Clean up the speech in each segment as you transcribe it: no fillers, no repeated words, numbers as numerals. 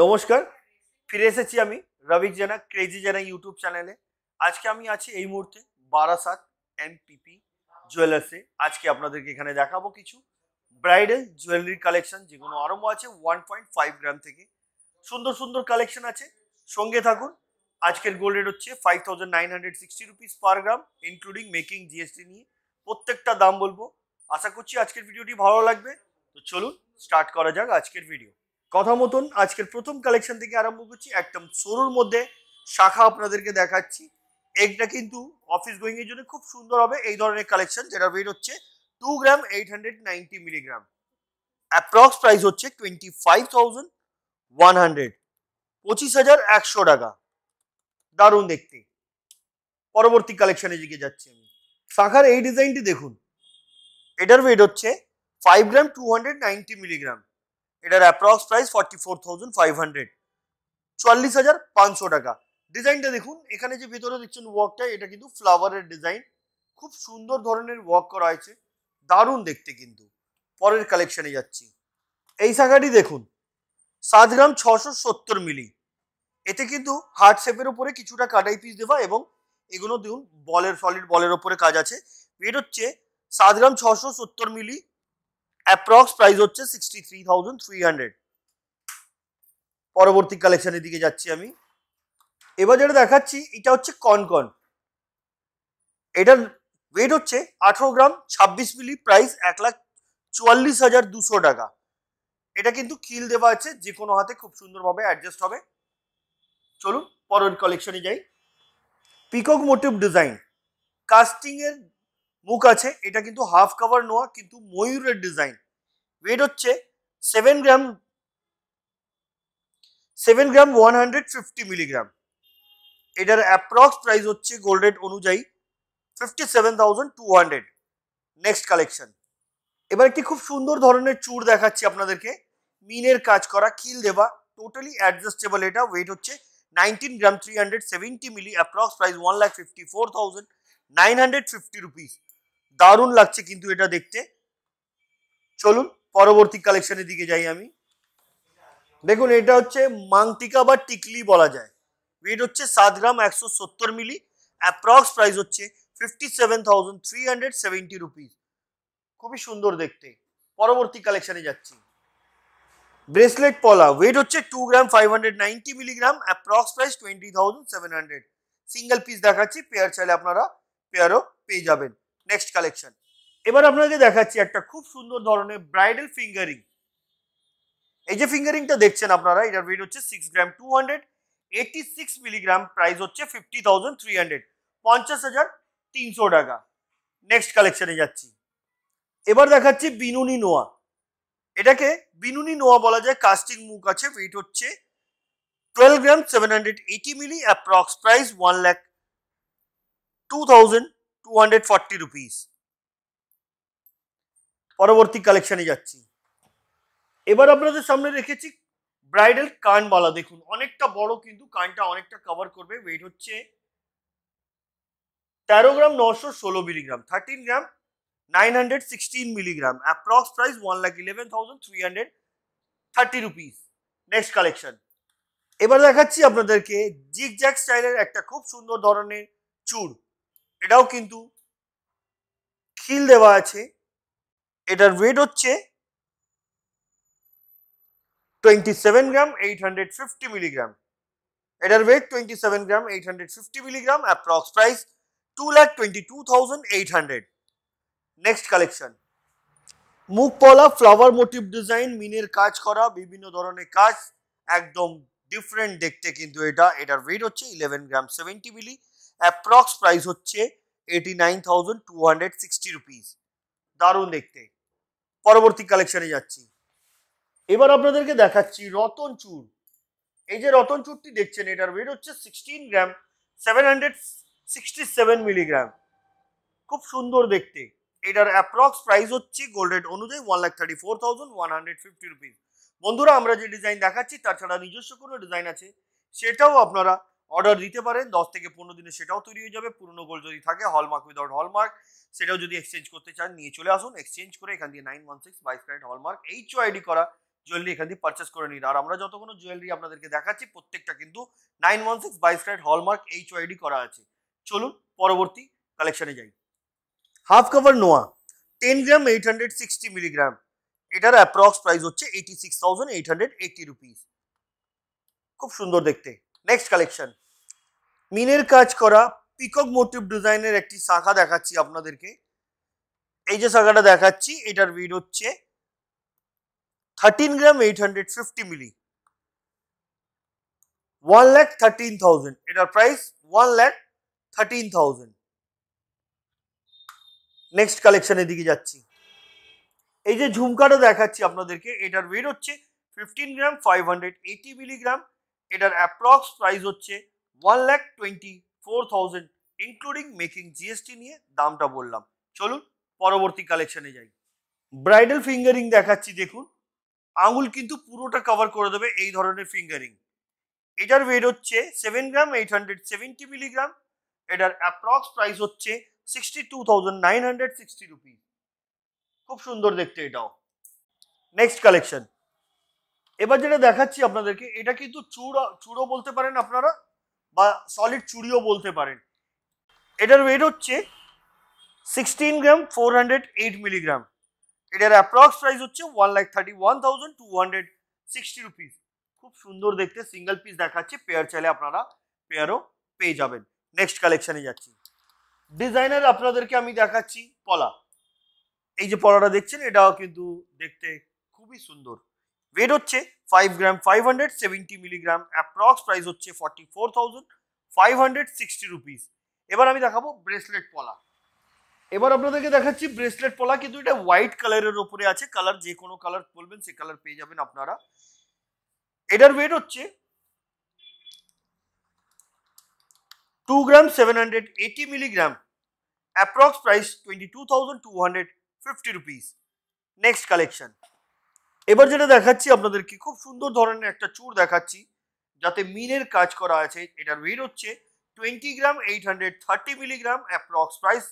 নমস্কার, ফিরে এসেছি আমি রবিক জানা ক্রেজি জানা ইউটিউব চ্যানেলে। আজকে আমি আছি এই মুহূর্তে বারাসাত এমপিপি জুয়েলার্সে। আজকে আপনাদেরকে এখানে দেখাবো কিছু ব্রাইডাল জুয়েলারি কালেকশন, যেগুলো আরম্ভ আছে 1.5 গ্রাম থেকে। সুন্দর সুন্দর কালেকশন আছে, সঙ্গে থাকুন। আজকের গোল্ড রেট হচ্ছে 5960 রুপিস পার গ্রাম, ইনক্লুডিং মেকিং জিএসটি নিয়ে প্রত্যেকটা দাম বলবো। আশা করছি আজকের ভিডিওটি ভালো লাগবে। তো চলুন স্টার্ট করা যাক আজকের ভিডিও। কথা মতন আজকের প্রথম কালেকশন থেকে আরম্ভ করছি। একদম সরুর মধ্যে শাখা আপনাদেরকে দেখাচ্ছি। এইটা কিন্তু অফিস গোয়িং এর জন্য খুব সুন্দর হবে এই ধরনের কালেকশন, যেটা ওয়েট হচ্ছে 2 গ্রাম 890 মিলিগ্রাম। অ্যাপ্রক্স প্রাইস হচ্ছে 25,100, 25,100 টাকা। দারুণ দেখতে। পরবর্তী কালেকশনে দিকে যাচ্ছি আমি। শাখার এই ডিজাইনটি দেখুন, এটার ওয়েট হচ্ছে 5 গ্রাম 290 মিলিগ্রাম। এটার অ্যাপ্রক্স প্রাইস 44,500, 44,500 টাকা। ডিজাইনটা দেখুন, এখানে যে ভেতরে দেখছেন ওয়ার্কটা, এটা কিন্তু ফ্লাওয়ারের ডিজাইন, খুব সুন্দর ধরনের ওয়ার্ক করা হয়েছে, দারুণ দেখতে কিন্তু। পরের কালেকশনে যাচ্ছি। এই শাখাটি দেখুন, 7 গ্রাম 670 মিলি। এতে কিন্তু হার্ট শেপের উপরে কিছুটা কাটাই পিস দেওয়া, এবং এগুলো দেখুন বলের সলিড বলের ওপরে কাজ আছে। ওয়েট হচ্ছে 7 গ্রাম 670 মিলি। অ্যাপ্রক্স প্রাইস হচ্ছে 63,300। পরবর্তী কালেকশনের দিকে যাচ্ছি আমি। এবার যেটা দেখাচ্ছি, এটা হচ্ছে কনকন। এটার ওয়েট হচ্ছে 18 গ্রাম 26 মিলি। প্রাইস 1,44,200 টাকা। এটা কিন্তু খিল দেওয়া আছে, যে কোনো হাতে খুব সুন্দরভাবে অ্যাডজাস্ট হবে। চলুন পরের কালেকশনে যাই। পিকক মোটিভ ডিজাইন, কাস্টিং এর মুখ আছে। এটা কিন্তু হাফ কভার নোয়া, কিন্তু ময়ূরের ডিজাইন। ওয়েট হচ্ছে 7 গ্রাম 150 মিলিগ্রাম। এটার অ্যাপ্রক্স প্রাইস হচ্ছে গোল্ড রেট অনুযায়ী 57,200। Next collection. এবার একটি খুব সুন্দর ধরনের চূড় দেখাচ্ছি আপনাদেরকে, মিনের কাজ করা, খিল দেওয়া, টোটালি অ্যাডজাস্টেবল। এটা ওয়েট হচ্ছে 19 gram 370 milli. Approx price 1,54,950 rupees. দারুণ লাগছে কিন্তু এটা দেখতে। চলুন পরবর্তী কালেকশনের দিকে যাই আমি। দেখুন, এটা হচ্ছে মাংটিকা বা টিকলি বলা যায়। ওয়েট হচ্ছে 7 গ্রাম 170 মিলি। অ্যাপ্রক্স প্রাইস হচ্ছে 57,370 রুপিস। খুবই সুন্দর দেখতে। পরবর্তী কালেকশনে যাচ্ছি। ব্রেসলেট পলা, ওয়েট হচ্ছে 2 গ্রাম 590 milligram. Approx price 20,700। Single piece দেখাচ্ছি, পেয়ার চাইলে আপনারা পেয়ারও পেয়ে যাবেন। Next collection. এবার আপনাকে দেখাচ্ছি একটা খুব সুন্দর ধরনের ব্রাইডাল ফিঙ্গারিং। এই যে ফিঙ্গারিংটা দেখছেন আপনারা, এটার ওয়েট হচ্ছে 6 গ্রাম 286 মিলিগ্রাম। প্রাইস হচ্ছে 50,300, 50,300 টাকা। নেক্সট কালেকশনে যাচ্ছি। এবার দেখাচ্ছি বিনুনি নোয়া। এটাকে বিনুনি নোয়া বলা যায়, কাস্টিং মুখ আছে। ওয়েট হচ্ছে 12 gram 780 milli. Approx price 1,02,240 rupees. পরবর্তী কালেকশনে যাচ্ছি। এবার আপনাদের সামনে রেখেছি ব্রাইডাল কানবালা। দেখুন অনেকটা বড়, কিন্তু কানটা অনেকটা কভার করবে। ওয়েট হচ্ছে 13 গ্রাম 916 মিলিগ্রাম, 13 গ্রাম 916 milligram. Approx price 1,11,330 rupees. Next collection. এবার দেখাচ্ছি আপনাদেরকে জিগজ্যাগ স্টাইলের একটা খুব সুন্দর ধরনের চূড়। এটাও কিন্তু খিল দেওয়া আছে। এটার ওয়েট হচ্ছে 27 গ্রাম 850 মিলিগ্রাম। এটার ওয়েট 27 গ্রাম 850 milligram. Approx price 2,22,800। Next collection. মুখ পলা ফ্লাওয়ার মোটিভ ডিজাইন, মিনের কাজ করা, বিভিন্ন ধরনের কাজ, একদম ডিফারেন্ট দেখতে কিন্তু এটা। এটার ওয়েট হচ্ছে 11 গ্রাম 70 মিলি। অ্যাপ্রক্স প্রাইস হচ্ছে 89,260 রুপিস। দারুণ দেখতে। পরবর্তী কালেকশনে যাচ্ছি। এবার আপনাদেরকে দেখাচ্ছি রতন চূড়। এই যে রতন চূড়টি দেখছেন, এটার ওয়েট হচ্ছে 16 গ্রাম 767 মিলিগ্রাম। খুব সুন্দর দেখতে। এটার অ্যাপ্রক্স প্রাইস হচ্ছে গোল্ড রেট অনুযায়ী 1,34,150 রুপিস। বন্ধুরা, আমরা যে ডিজাইন দেখাচ্ছি তাছাড়া নিজস্ব কোনো ডিজাইন আছে, সেটাও আপনারা অর্ডার দিতে পারেন। 10 থেকে 15 দিনে সেটাও তৈরি হয়ে যাবে। পুরনো গোল্ড যদি থাকে, হলমার্ক উইদাউট হলমার্ক, সেটাও যদি এক্সচেঞ্জ করতে চান নিয়ে চলে আসুন। এক্সচেঞ্জ করে এখান দিয়ে 916 22 ক্যারেট হলমার্ক HOID করা জুয়েলারি এখান থেকে পারচেস করে নিন। আর আমরা যতগুলো জুয়েলারি আপনাদেরকে দেখাচ্ছি প্রত্যেকটা কিন্তু 916 বাইস ক্যারেট হলমার্ক HYD করা আছে। চলুন পরবর্তী কালেকশনে যাই। হাফ কভার নোয়া 10 গ্রাম 860 মিলিগ্রাম, এটার অ্যাপ্রক্স প্রাইস হচ্ছে 86,880 রুপিস। খুব সুন্দর দেখতে। নেক্সট কালেকশন, মিনের কাজ করা পিকক মোটিভ ডিজাইনের একটি শাখা দেখাচ্ছি আপনাদেরকে। এই যে শাখাটা দেখাচ্ছি এটার ওয়েট হচ্ছে 13 গ্রাম 850 মিলি, 1,13,000, এটার প্রাইস 1,13,000। নেক্সট কালেকশনের দিকে যাচ্ছি। এই যে ঝুমকাটা দেখাচ্ছি আপনাদেরকে, এটার ওয়েট হচ্ছে 15 গ্রাম 580 মিলিগ্রাম, এটার অ্যাপ্রক্স প্রাইস হচ্ছে 1,24,000 ইনক্লুডিং মেকিং জিএসটি নিয়ে দামটা বললাম। চলুন পরবর্তী কালেকশনে যাই। ব্রাইডাল ফিঙ্গারিং দেখাচ্ছি, দেখুন আঙুল কিন্তু পুরোটা কভার করে দেবে এই ধরনের ফিঙ্গারিং। এটার ওয়েট হচ্ছে 7 গ্রাম 870 মিলিগ্রাম, এটার অ্যাপ্রক্স প্রাইস হচ্ছে 62,960 রুপিস। খুব সুন্দর দেখতে এটাও। নেক্সট কালেকশন, এবার যেটা দেখাচ্ছি আপনাদেরকে, এটা কিন্তু চূড়ো বলতে পারেন আপনারা বা সলিড চুড়িও বলতে পারেন। এটার ওয়েট হচ্ছে 16 গ্রাম 408 মিলিগ্রাম, এটার অ্যাপ্রক্স প্রাইস হচ্ছে 1,31,260 রুপিস। খুব সুন্দর দেখতে, সিঙ্গেল পিস দেখাচ্ছে, পেয়ার চাইলে আপনারা পেয়ারও পেয়ে যাবেন। নেক্সট কালেকশনে যাচ্ছি। ডিজাইনার আপনাদেরকে আমি দেখাচ্ছি পলা। এই যে পলাটা দেখছেন এটাও কিন্তু দেখতে খুবই সুন্দর। ওয়েট হচ্ছে 5 গ্রাম 570 মিলিগ্রাম, অ্যাপ্রক্স প্রাইস হচ্ছে 44,560 রুপিস। এবার আমি দেখাবো ব্রেসলেট পলা। এবার আপনাদেরকে দেখাচ্ছি ব্রেসলেট পলা, কিন্তু এটা হোয়াইট কালারের উপরে আছে। কালার যে কোনো কালার বলবেন সে কালার পেয়ে যাবেন আপনারা। এটার ওয়েট হচ্ছে 2 গ্রাম 780 milligram, approx price 22,250 rupees. Next collection, এবার যেটা দেখাচ্ছি আপনাদেরকে খুব সুন্দর ধরনের একটা চূড় দেখাচ্ছি যাতে মিনের কাজ করা আছে। এটার ওয়েট হচ্ছে 20 গ্রাম 830 মিলিগ্রাম, অ্যাপ্রক্স প্রাইস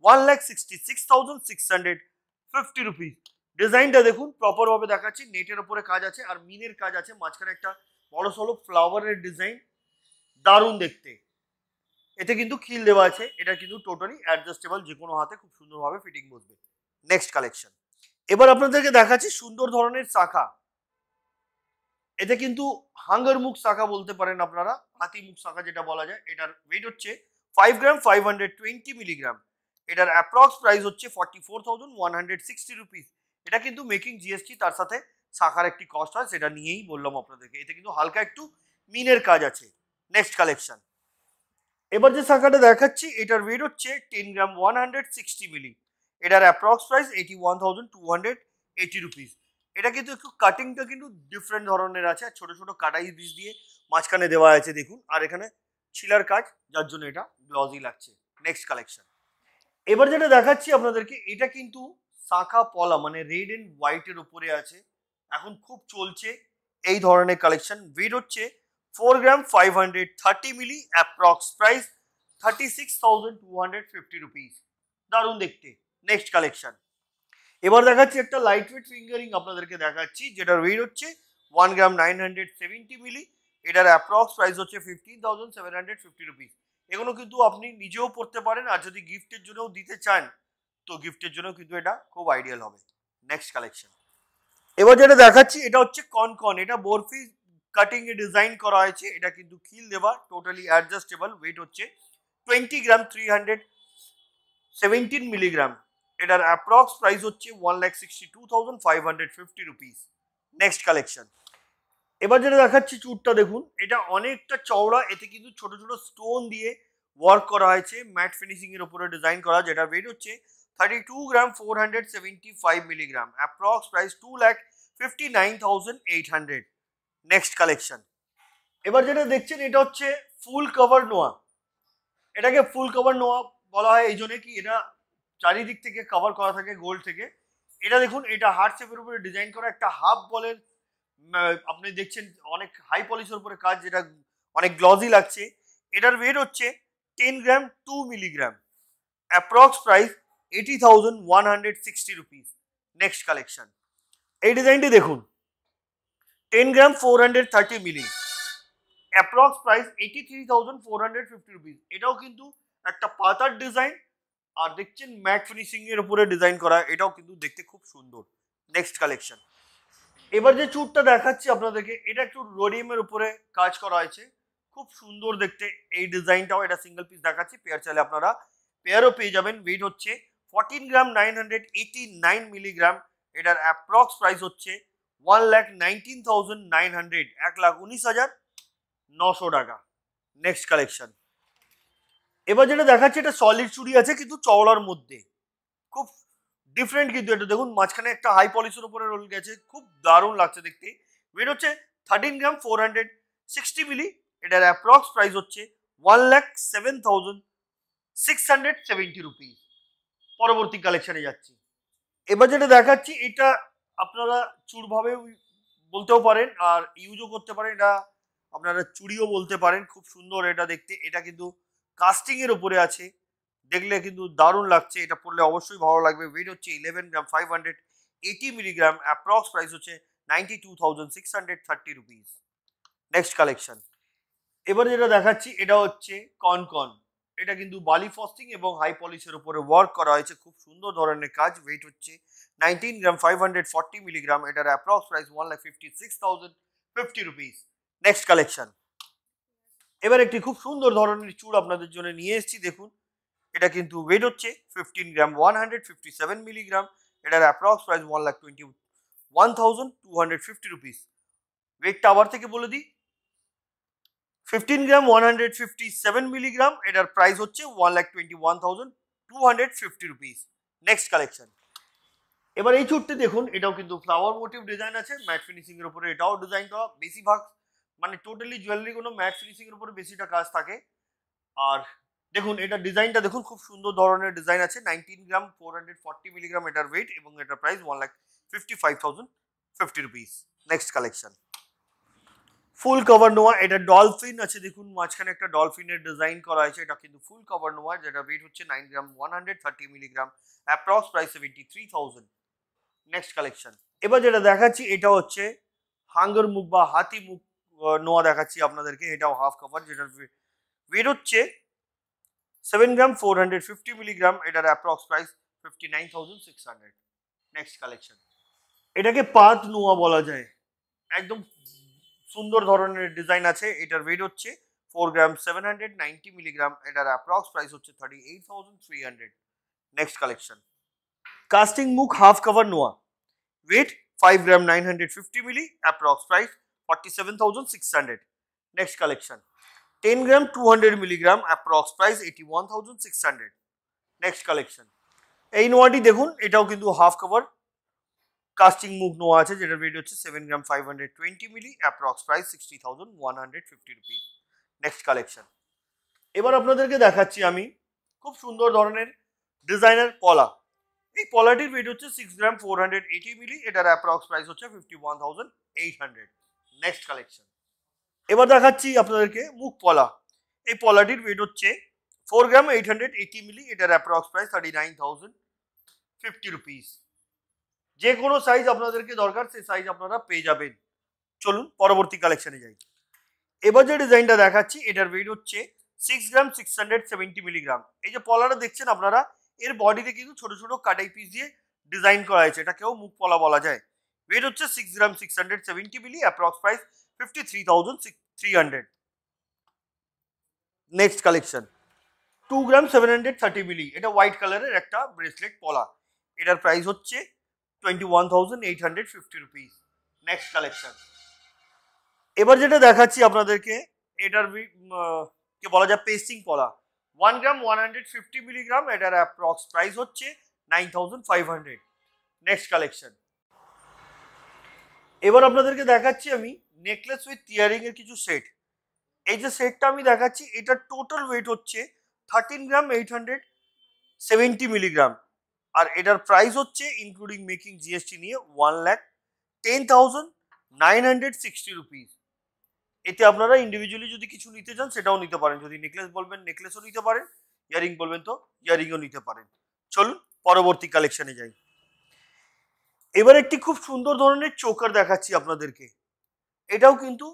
1,66,650 রুপিস। ডিজাইনটা দেখুন প্রপার ভাবে দেখাচ্ছি, নেটের উপরে কাজ আছে আর মিনের কাজ আছে, মাঝখানে একটা বড় সড়ো ফ্লাওয়ারের ডিজাইন, দারুণ দেখতে। এতে কিন্তু খিল দেওয়া আছে, এটা কিন্তু টোটালি অ্যাডজাস্টেবল, যে কোনো হাতে খুব সুন্দরভাবে ফিটিং বসবে। নেক্সট কালেকশন, এবার আপনাদেরকে দেখাচ্ছি সুন্দর ধরনের শাখা। এতে কিন্তু হাঙ্গার মুখ শাখা বলতে পারেন আপনারা, হাতি মুখ শাখা যেটা বলা যায়। এটার ওয়েট হচ্ছে 5 গ্রাম 520 মিলিগ্রাম, এটার অ্যাপ্রক্স প্রাইস হচ্ছে 44,160 রুপিস। এটা কিন্তু মেকিং জিএসটি তার সাথে শাখার একটি কস্ট হয়, সেটা নিয়েই বললাম আপনাদেরকে। এতে কিন্তু হালকা একটু মিনের কাজ আছে। নেক্সট কালেকশন, এবার যে শাখাটা দেখাচ্ছি এটার ওয়েট হচ্ছে 10 গ্রাম 160 মিলি, এটার অ্যাপ্রক্স প্রাইস 81,280 রুপিস। এটা কিন্তু একটু কাটিংটা কিন্তু ডিফারেন্ট ধরনের আছে, আর ছোট ছোট কাটাই পিস দিয়ে মাঝখানে দেওয়া আছে দেখুন, আর এখানে ছিলার কাজ, যার জন্য এটা গ্লজি লাগছে। নেক্সট কালেকশন, এবার যেটা দেখাচ্ছি আপনাদেরকে, এটা কিন্তু শাখা পলা মানে রেড এন্ড হোয়াইটের উপরে আছে, এখন খুব চলছে এই ধরনের কালেকশন। ওয়েট হচ্ছে 4 গ্রাম 530 মিলি, অ্যাপ্রক্স প্রাইস 36,250 রুপিস। দারুণ দেখতে। নেক্সট কালেকশন, এবার দেখাচ্ছি একটা লাইট ওয়েট ফিঙ্গারিং আপনাদেরকে দেখাচ্ছি, যেটার ওয়েট হচ্ছে 1 গ্রাম 970 মিলি, এটার অ্যাপ্রক্স প্রাইস হচ্ছে 15,750 রুপিস। এগুলো কিন্তু আপনি নিজেও পড়তে পারেন, আর যদি গিফটের জন্যও দিতে চান তো গিফটের জন্য কিন্তু এটা খুব আইডিয়াল হবে। নেক্সট কালেকশন, এবার যেটা দেখাচ্ছি এটা হচ্ছে কনকন, এটা বরফি কাটিং এ ডিজাইন করা হয়েছে, এটা কিন্তু খিল দেওয়া, টোটালি অ্যাডজাস্টেবল। ওয়েট হচ্ছে 20 গ্রাম 317 মিলিগ্রাম, এটার অ্যাপ্রক্স প্রাইস হচ্ছে 1,62,550 রুপিস। নেক্সট কালেকশন, এবার যেটা দেখাচ্ছি চুরটা দেখুন, এটা অনেকটা চওড়া, এতে কিন্তু ছোট ছোট স্টোন দিয়ে ওয়ার্ক করা হয়েছে, ম্যাট ফিনিশিং এর উপরে ডিজাইন করা, যেটা ওয়েট হচ্ছে 32 গ্রাম 475 milligram, approx price 2,59,800। Next collection, এবার যেটা দেখছেন এটা হচ্ছে ফুল কভার নোয়া। এটাকে ফুল কভার নোয়া বলা হয় এই জন্য কি এটা চারিদিক থেকে কভার করা থাকে গোল্ড থেকে। এটা দেখুন, এটা হার্ট শেপের উপরে ডিজাইন করা একটা হাফ বলের, আপনি দেখছেন অনেক হাই পলিশের উপরে কাজ, যেটা অনেক গ্লজি লাগছে। এটার ওয়েট হচ্ছে 10 গ্রাম 2 milligram, approx price 80,160 rupees. Next collection, এই ডিজাইনটি দেখুন, 10 গ্রাম 430 মিলি, অ্যাপ্রক্স প্রাইস 83,450 রুপিস। এটাও কিন্তু একটা পাতার ডিজাইন, আর দেখছেন ম্যাট ফিনিশিং এর উপরে ডিজাইন করা, এটাও কিন্তু দেখতে খুব সুন্দর। নেক্সট কালেকশন, এবার যে চুটটা দেখাচ্ছি আপনাদেরকে, এটা একটু রোডিয়ামের উপরে কাজ করা হয়েছে, খুব সুন্দর দেখতে এই ডিজাইনটাও। এটা সিঙ্গেল পিস দেখাচ্ছি, পেয়ার চাইলে আপনারা পেয়ারও পেয়ে যাবেন। ওয়েট হচ্ছে 14 গ্রাম 989 মিলিগ্রাম, এটার অ্যাপ্রক্স প্রাইস হচ্ছে 1,19,900, 1,19,900 টাকা। নেক্সট কালেকশন, এবার যেটা দেখাচ্ছি এটা সলিড চুড়ি আছে কিন্তু চওড়ার মধ্যে, খুব ডিফারেন্ট কিন্তু এটা দেখুন, মাঝখানে একটা হাই পলিশের উপরে রোল গেছে, খুব দারুণ লাগছে দেখতে। ওয়েট হচ্ছে 13 গ্রাম 460 মিলি, এটার অ্যাপ্রক্স প্রাইস হচ্ছে 1,07,670 রুপিস। পরবর্তী কালেকশনে যাচ্ছি, এবার যেটা দেখাচ্ছি এটা আপনারা চুড়ভাবে বলতেও পারেন আর ইউজও করতে পারেন, এটা আপনারা চুড়িও বলতে পারেন। খুব সুন্দর এটা দেখতে, এটা কিন্তু কাস্টিং এর উপরে আছে, দেখলে কিন্তু দারুণ লাগছে, এটা পড়লে অবশ্যই ভালো লাগবে। ওয়েট হচ্ছে 11 গ্রাম 580 মিলিগ্রাম, অ্যাপ্রক্স প্রাইস হচ্ছে 92,630 রুপিস। নেক্সট কালেকশন, এবার যেটা দেখাচ্ছি এটা হচ্ছে কনকন, এটা কিন্তু বালি ফস্টিং এবং হাই পলিশের উপরে ওয়ার্ক করা হয়েছে, খুব সুন্দর ধরনের কাজ। ওয়েট হচ্ছে 19 গ্রাম 540 মিলিগ্রাম, এটার approx price 1,56,050 rupees. Next collection, এবার একটি খুব সুন্দর ধরনের চূড় আপনাদের জন্য নিয়ে এসেছি, দেখুন এটা কিন্তু ওয়েট হচ্ছে 15 গ্রাম 157 মিলিগ্রাম, এটার অ্যাপ্রক্স প্রাইস 1,21,250 রুপিস। ওয়েটটা আবার থেকে বলে দিই, 15 গ্রাম 157 মিলিগ্রাম, এটার প্রাইস হচ্ছে 1,21,250 রুপিস। নেক্সট কালেকশন, এবার এই চুটটি দেখুন, এটাও কিন্তু ফ্লাওয়ার মোটিভ ডিজাইন আছে, ম্যাট ফিনিশিং এর উপরে এটাও ডিজাইন করা, বেশিরভাগ মানে টোটালি জুয়েলারি কোনো ম্যাট ফিনিশিং এর উপরে বেশিটা কাজ থাকে। আর দেখুন এটা ডিজাইনটা দেখুন, খুব সুন্দর ধরনের ডিজাইন আছে। 19 গ্রাম 440 মিলিগ্রাম এটার ওয়েট এবং এটার price 1,55,050 rupees. Next collection, full cover নোয়া, এটা ডলফিন আছে, দেখুন মাঝখানে একটা ডলফিনের ডিজাইন করা আছে, এটা কিন্তু ফুল কভার নোয়া, যেটা ওয়েট হচ্ছে 9 গ্রাম 130 milligram, approx price 73,000। Next collection, এবার যেটা দেখাচ্ছি এটা হচ্ছে হাঙ্গর মুখ বা হাতি মুখ নোয়া দেখাচ্ছি আপনাদেরকে, এটাও হাফ কভার, যেটার ওয়েট হচ্ছে 7 গ্রাম 450 মিলিগ্রাম, এটার অ্যাপ্রক্স প্রাইস 59,600। নেক্সট কালেকশন, এটাকে পাত নোয়া বলা যায়, একদম সুন্দর ধরনের ডিজাইন আছে, এটার ওয়েট হচ্ছে 4 গ্রাম 790 মিলিগ্রাম, এটার অ্যাপ্রক্স প্রাইস হচ্ছে 38,300। নেক্সট কালেকশন, কাস্টিং মুখ হাফ কভার নোয়া, ওয়েট 5 গ্রাম 950 মিলি, অ্যাপ্রক্স প্রাইস 47,600। নেক্সট কালেকশন, 10 গ্রাম 200 milligram, approx price 81,600। Next collection, এই নোয়াটি দেখুন, এটাও কিন্তু হাফ কভার কাস্টিং মুখ নোয়া আছে, যেটার ওয়েট হচ্ছে 7 gram 520 milli, approx price 60,150 rupees. Next collection, এবার আপনাদেরকে দেখাচ্ছি আমি খুব সুন্দর ধরনের ডিজাইনার পলা, এই পলাটির ওয়েট হচ্ছে 6 গ্রাম 480 মিলি, এটার অ্যাপ্রক্স প্রাইস হচ্ছে 51,800। নেক্সট কালেকশন, এবার দেখাচ্ছি আপনাদেরকে মুখ পলা, এই পলাটির ওয়েট হচ্ছে 4 গ্রাম 880 মিলি, এটার অ্যাপ্রক্স প্রাইস 39,050 রুপিস। যে কোনো সাইজ আপনাদেরকে দরকার সেই সাইজ আপনারা পেয়ে যাবেন। চলুন পরবর্তী কালেকশনে যাই, এবার যে ডিজাইনটা দেখাচ্ছি এটার ওয়েট হচ্ছে 6 গ্রাম 670 মিলিগ্রাম। এই যে পলাটা দেখছেন আপনারা, এর বডিতে কিন্তু ছোট ছোট কাটাই পিস দিয়ে ডিজাইন করা হয়েছে, এটাকেও মুখ পলা বলা যায়। ওয়েট হচ্ছে 6 গ্রাম 670 মিলি, অ্যাপ্রক্স প্রাইস 53,300। নেক্সট কালেকশন, 2 গ্রাম 730 মিলি, এটা হোয়াইট কালারের একটা ব্রেসলেট পলা, এটার প্রাইস হচ্ছে 21,850 রুপিস। নেক্সট কালেকশন, এবার যেটা দেখাচ্ছি আপনাদেরকে, এটার কে বলা যায় পেস্টিং পলা, 1 গ্রাম 150 মিলিগ্রাম, এটার অ্যাপ্রক্স প্রাইস হচ্ছে 9,500। নেক্সট কালেকশন, এবার আপনাদেরকে দেখাচ্ছি আমি নেকলেস উইথ ইয়ারিং এর কিছু সেট। এই যে সেটটা আমি দেখাচ্ছি এটার টোটাল ওয়েট হচ্ছে 13 গ্রাম 870 মিলিগ্রাম, আর এটার প্রাইস হচ্ছে ইনক্লুডিং মেকিং জিএসটি নিয়ে 1,10,960 রুপিস। এতে আপনারা ইন্ডিভিজুয়ালি যদি কিছু নিতে চান সেটাও নিতে পারেন, যদি নেকলেস বলবেন নেকলেসও নিতে পারেন, ইয়ারিং বলবেন তো ইয়ারিংও নিতে পারেন। চলুন পরবর্তী কালেকশনে যাই, এবার একটি খুব সুন্দর ধরনের চোকার দেখাচ্ছি আপনাদেরকে। এটাও কিন্তু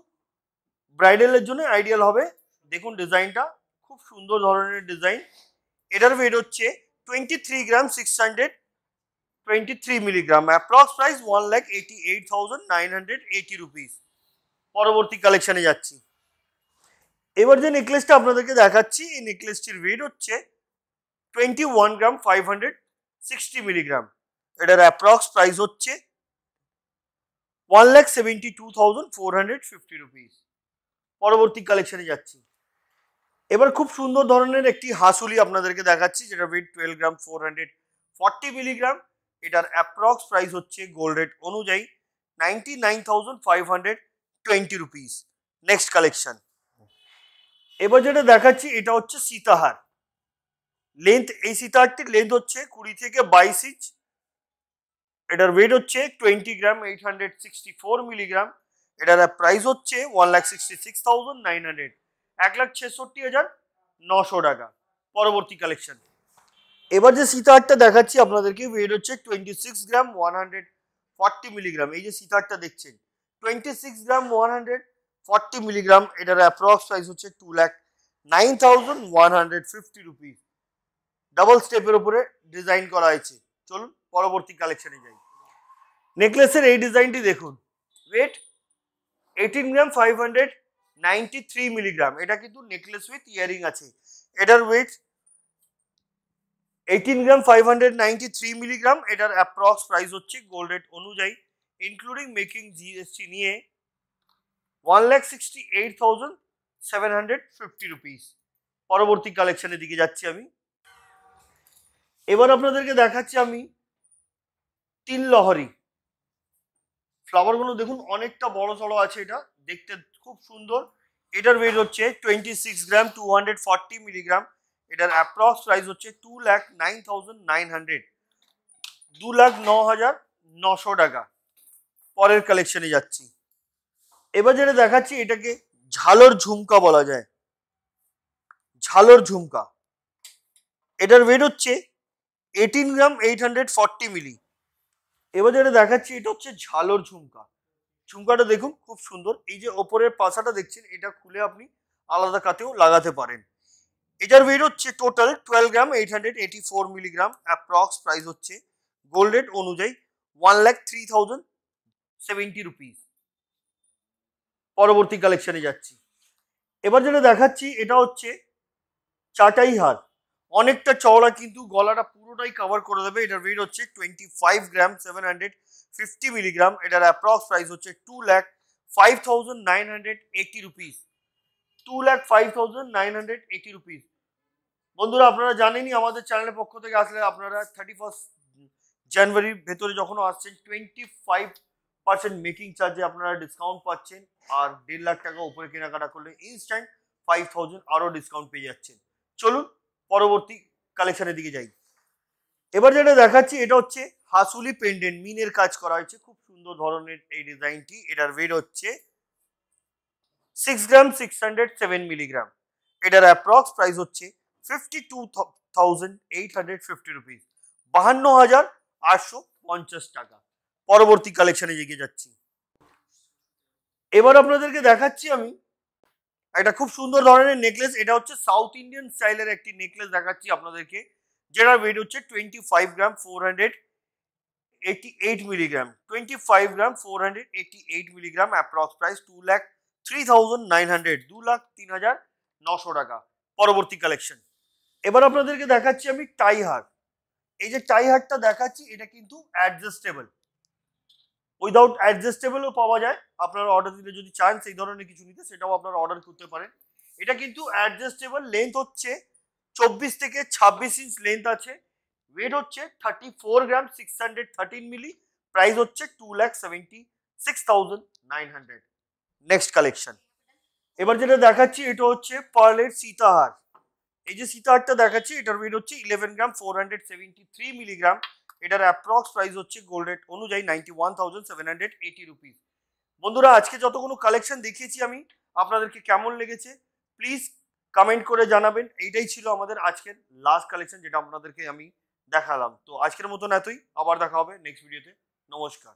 ব্রাইডালের জন্য আইডিয়াল হবে। দেখুন ডিজাইনটা খুব সুন্দর ধরনের ডিজাইন। এটার ওয়েট হচ্ছে 23 গ্রাম 623 মিলিগ্রাম, অ্যাপ্রক্স প্রাইস 1,88,980 রুপিস। পরবর্তী কালেকশনে যাচ্ছি। এবার যে নেকলেসটা আপনাদেরকে দেখাচ্ছি, এই নেকলেসটির ওয়েট হচ্ছে 21 গ্রাম 560 মিলিগ্রাম। এটার অ্যাপ্রক্স প্রাইস হচ্ছে 1,72,450 রুপিস। পরবর্তী কালেকশনে যাচ্ছি। এবার খুব সুন্দর ধরনের একটি হাসুলি আপনাদেরকে দেখাচ্ছি, যেটা ওয়েট 12 গ্রাম 440 মিলিগ্রাম। এটার অ্যাপ্রক্স প্রাইস হচ্ছে গোল্ড রেট অনুযায়ী 99,520 রুপিস। Next collection. এবার যেটা দেখাচ্ছি এটা হচ্ছে সীতাহার। লেন্থ, এই সীতাহারটির লেন্থ হচ্ছে 20 থেকে 22 ইঞ্চ। এটার ওয়েট হচ্ছে 20 গ্রাম 864 মিলিগ্রাম। এটার প্রাইস হচ্ছে 1,66,900, 1,66,900 টাকা। পরবর্তী কালেকশন। এবার যে সীতাহারটা দেখাচ্ছি আপনাদেরকে, ওয়েট হচ্ছে 26 গ্রাম 140 মিলিগ্রাম। এই যে সীতাহারটা দেখছেন 26 গ্রাম 140 মিলিগ্রাম। এটার অ্যাপ্রক্স প্রাইস হচ্ছে 2,09,150 রুপিস। ডাবল স্টেপের উপরে ডিজাইন করা হয়েছে। চলুন পরবর্তী কালেকশনে যাই। নেকলেসের এই ডিজাইনটি দেখুন, ওয়েট 18 গ্রাম 593 মিলিগ্রাম। এটা কিন্তু নেকলেস উইথ ইয়ারিং আছে। এটার ওয়েট 18 গ্রাম 593 মিলিগ্রাম। এটার অ্যাপ্রক্স প্রাইস হচ্ছে গোল্ড রেট অনুযায়ী ইনক্লুডিং মেকিং জিএসটি নিয়ে 1,68,750 রুপিস। পরবর্তী কালেকশনের দিকে যাচ্ছি আমি। এবার আপনাদেরকে দেখাচ্ছি আমি 3 লহরি। ফ্লাওয়ারগুলো দেখুন অনেকটা বড় সড়ো আছে, এটা দেখতে খুব সুন্দর। এটার ওয়েট হচ্ছে 26 গ্রাম 240 মিলিগ্রাম। এটার অ্যাপ্রক্স প্রাইস হচ্ছে 2,09,900, 2,09,900 টাকা। পরের কালেকশনে যাচ্ছি। এবার যেটা দেখাচ্ছি এটাকে ঝালর ঝুমকা বলা যায়, ঝালর ঝুমকা। এটার ওয়েট হচ্ছে 18 গ্রাম 840 মিলি। এবার যেটা দেখাচ্ছি এটা হচ্ছে ঝালর ঝুমকা। ঝুমকাটা দেখুন খুব সুন্দর। এই যে ওপরের পাশাটা দেখছেন, এটা খুলে আপনি আলাদা কাতেও লাগাতে পারেন। এটার ওয়েট হচ্ছে টোটাল 12 গ্রাম 884 মিলিগ্রাম। অ্যাপ্রক্স প্রাইস হচ্ছে গোল্ড রেট অনুযায়ী 1,03,070 রুপিস। পরবর্তী কালেকশনে যাচ্ছি। এবার যেটা দেখাচ্ছি এটা হচ্ছে চাটাই হার। অনেকটা চওড়া, কিন্তু গলাটা পুরোটাই কভার করে দেবে। এটার ওয়েট হচ্ছে 25 গ্রাম 750 মিলিগ্রাম। এটার অ্যাপ্রক্স প্রাইস হচ্ছে 2,05,980 রুপিস, 2,05,980 রুপিস। বন্ধুরা আপনারা জানেনই আমাদের চ্যানেলের পক্ষ থেকে আসলে আপনারা 31 জানুয়ারির ভেতরে যখন আসছেন 25% মেকিং চার্জে আপনারা ডিসকাউন্ট পাচ্ছেন। আর 1.5 লাখ টাকা উপরে কেনাকাটা করলে ইনস্ট্যান্ট 5,000 আরও ডিসকাউন্ট পেয়ে যাচ্ছেন। চলুন পরবর্তী কালেকশনের দিকে যাই। এবার যেটা দেখাচ্ছি এটা হচ্ছে হাসুলি পেন্ডেন্ট, মিনের কাজ করা হয়েছে, খুব সুন্দর ধরনের এই ডিজাইনটি। এটার ওয়েট হচ্ছে 6 গ্রাম 607 মিলিগ্রাম। এটার অ্যাপ্রক্স প্রাইস হচ্ছে 52,850 রুপিস, 52,850 টাকা। পরবর্তী কালেকশনে এগিয়ে যাচ্ছি। এবার আপনাদেরকে দেখাচ্ছি আমি একটা খুব সুন্দর ধরনের নেকলেস। এটা হচ্ছে সাউথ ইন্ডিয়ান স্টাইলের একটি নেকলেস দেখাচ্ছি আপনাদেরকে, যেটার ওয়েট হচ্ছে 25 গ্রাম 488 মিলিগ্রাম। 25 গ্রাম 488 মিলিগ্রাম। অ্যাপ্রক্স প্রাইস 2,03,900, 2,03,900 টাকা। পরবর্তী কালেকশন। এবার আপনাদেরকে দেখাচ্ছি আমি টাই হার। এই যে টাই হারটা দেখাচ্ছি এটা কিন্তু অ্যাডজাস্টেবল, উইদাউট অ্যাডজাস্টেবলও পাওয়া যায়। আপনারা অর্ডার দিলে যদি চান সেই ধরনের কিছু নিতে, সেটাও আপনারা অর্ডার করতে পারেন। এটা কিন্তু অ্যাডজাস্টেবল। লেন্থ হচ্ছে 24 থেকে 26 ইঞ্চ লেন্থ আছে। ওয়েট হচ্ছে 34 গ্রাম 613 মিলি। প্রাইস হচ্ছে 2,76,900। Next collection. এবার যেটা দেখাচ্ছি এটা হচ্ছে পার্লের সীতাহার। এই যে সীতাহারটা দেখাচ্ছি এটার ওয়েট হচ্ছে 11 গ্রাম 473 মিলিগ্রাম। এটার অ্যাপ্রক্স প্রাইস হচ্ছে গোল্ড রেট অনুযায়ী 91,780 রুপিস। বন্ধুরা আজকে যতগুলো কালেকশন দেখিয়েছি আমি আপনাদেরকে কেমন লেগেছে প্লিজ কমেন্ট করে জানাবেন। এইটাই ছিল আমাদের আজকের লাস্ট কালেকশন যেটা আপনাদেরকে আমি দেখালাম। তো আজকের মতন এতই, আবার দেখা হবে নেক্সট ভিডিওতে। নমস্কার।